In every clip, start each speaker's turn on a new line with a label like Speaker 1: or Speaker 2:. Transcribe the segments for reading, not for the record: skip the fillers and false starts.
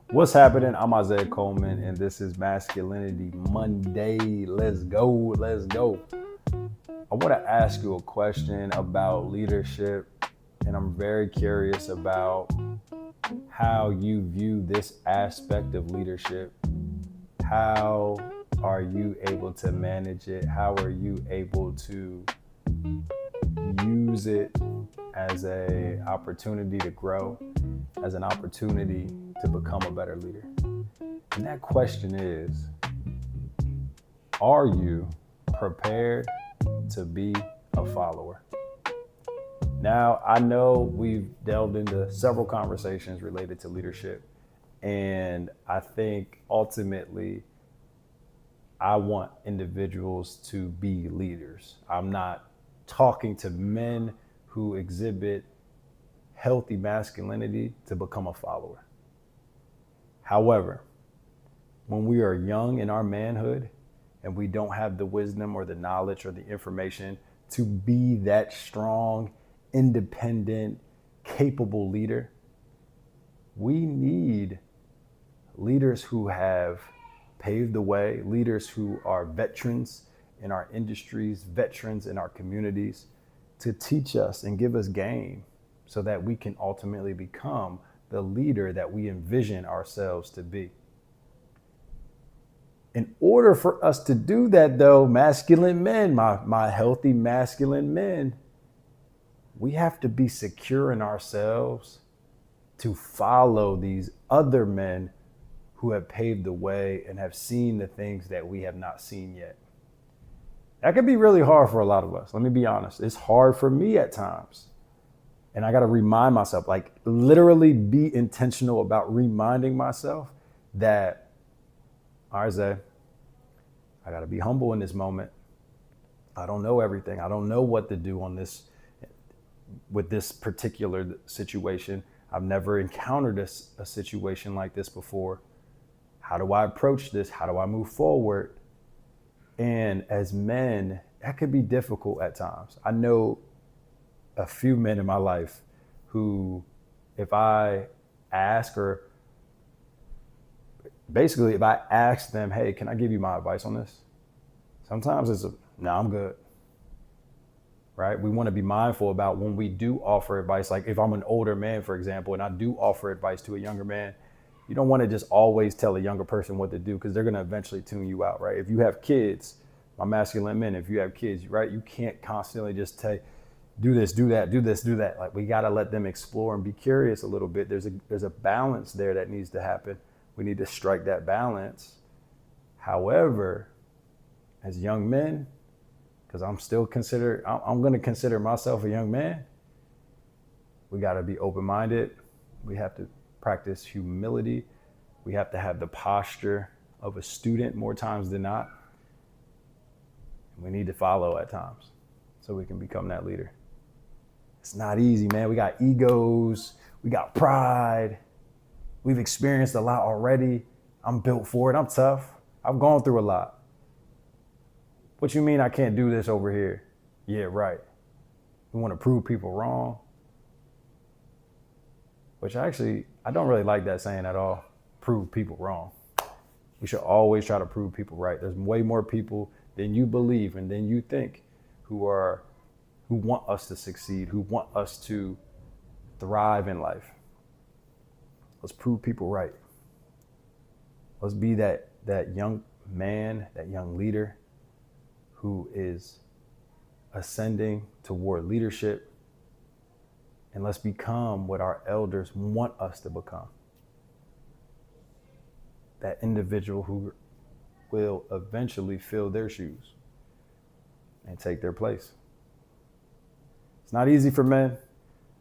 Speaker 1: What's happening? I'm Isaiah Coleman, and this is Masculinity Monday. Let's go. Let's go. I want to ask you a question about leadership, and I'm very curious about how you view this aspect of leadership. How are you able to manage it? How are you able to use it as an opportunity to grow, as an opportunity to become a better leader? And that question is, are you prepared to be a follower? Now, I know we've delved into several conversations related to leadership, and I think ultimately I want individuals to be leaders. I'm not talking to men who exhibit healthy masculinity to become a follower. However, when we are young in our manhood and we don't have the wisdom or the knowledge or the information to be that strong, independent, capable leader, we need leaders who have paved the way, leaders who are veterans in our industries, veterans in our communities, to teach us and give us game so that we can ultimately become the leader that we envision ourselves to be. In order for us to do that, though, masculine men, my healthy masculine men, we have to be secure in ourselves to follow these other men who have paved the way and have seen the things that we have not seen yet. That can be really hard for a lot of us. Let me be honest. It's hard for me at times. And I got to remind myself, like literally be intentional about reminding myself that, all right, Zay, I got to be humble in this moment. I don't know everything. I don't know what to do on this with this particular situation. I've never encountered a situation like this before. How do I approach this? How do I move forward? And as men, that could be difficult at times. I know a few men in my life who, if I ask or basically if I ask them, hey, can I give you my advice on this? Sometimes it's no, I'm good. Right? We want to be mindful about when we do offer advice. Like if I'm an older man, for example, and I do offer advice to a younger man, you don't want to just always tell a younger person what to do because they're going to eventually tune you out, right? If you have kids, my masculine men, if you have kids, right, you can't constantly just say, do this, do that, do this, do that. Like we got to let them explore and be curious a little bit. There's a balance there that needs to happen. We need to strike that balance. However, as young men, because I'm going to consider myself a young man, we got to be open-minded. We have to practice humility. We have to have the posture of a student more times than not. We need to follow at times so we can become that leader. It's not easy, man. We got egos. We got pride. We've experienced a lot already. I'm built for it. I'm tough. I've gone through a lot. What you mean I can't do this over here? Yeah, right. We want to prove people wrong. Which actually, I don't really like that saying at all. Prove people wrong. We should always try to prove people right. There's way more people than you believe and than you think who want us to succeed, who want us to thrive in life. Let's prove people right. Let's be that young man, that young leader who is ascending toward leadership. And let's become what our elders want us to become. That individual who will eventually fill their shoes and take their place. It's not easy for men,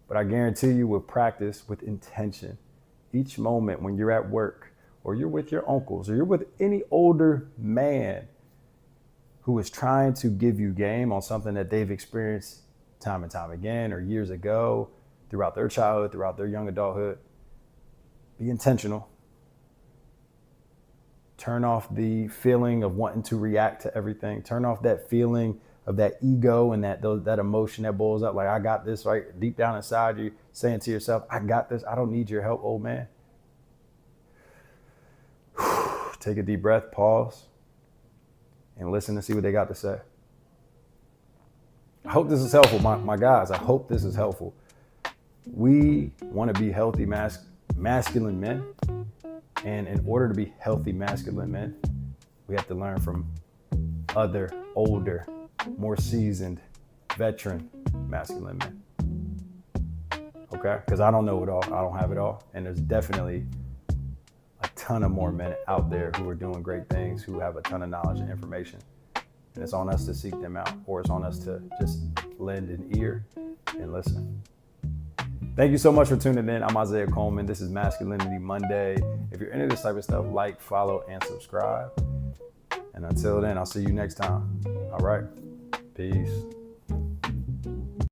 Speaker 1: but I guarantee you with practice, with intention, each moment when you're at work or you're with your uncles or you're with any older man who is trying to give you game on something that they've experienced time and time again or years ago, throughout their childhood, throughout their young adulthood, be intentional. Turn off the feeling of wanting to react to everything. Turn off that feeling of that ego and that emotion that boils up. Like, I got this, right? Deep down inside you, saying to yourself, I got this. I don't need your help, old man. take a deep breath, pause, and listen to see what they got to say. I hope this is helpful, my guys. I hope this is helpful. We want to be healthy masculine men. And in order to be healthy masculine men, we have to learn from other, older, more seasoned, veteran masculine men. Okay? Because I don't know it all. I don't have it all. And there's definitely a ton of more men out there who are doing great things, who have a ton of knowledge and information. And it's on us to seek them out, or it's on us to just lend an ear and listen. Thank you so much for tuning in. I'm Isaiah Coleman. This is Masculinity Monday. If you're into this type of stuff, like, follow, and subscribe. And until then, I'll see you next time. All right. Peace.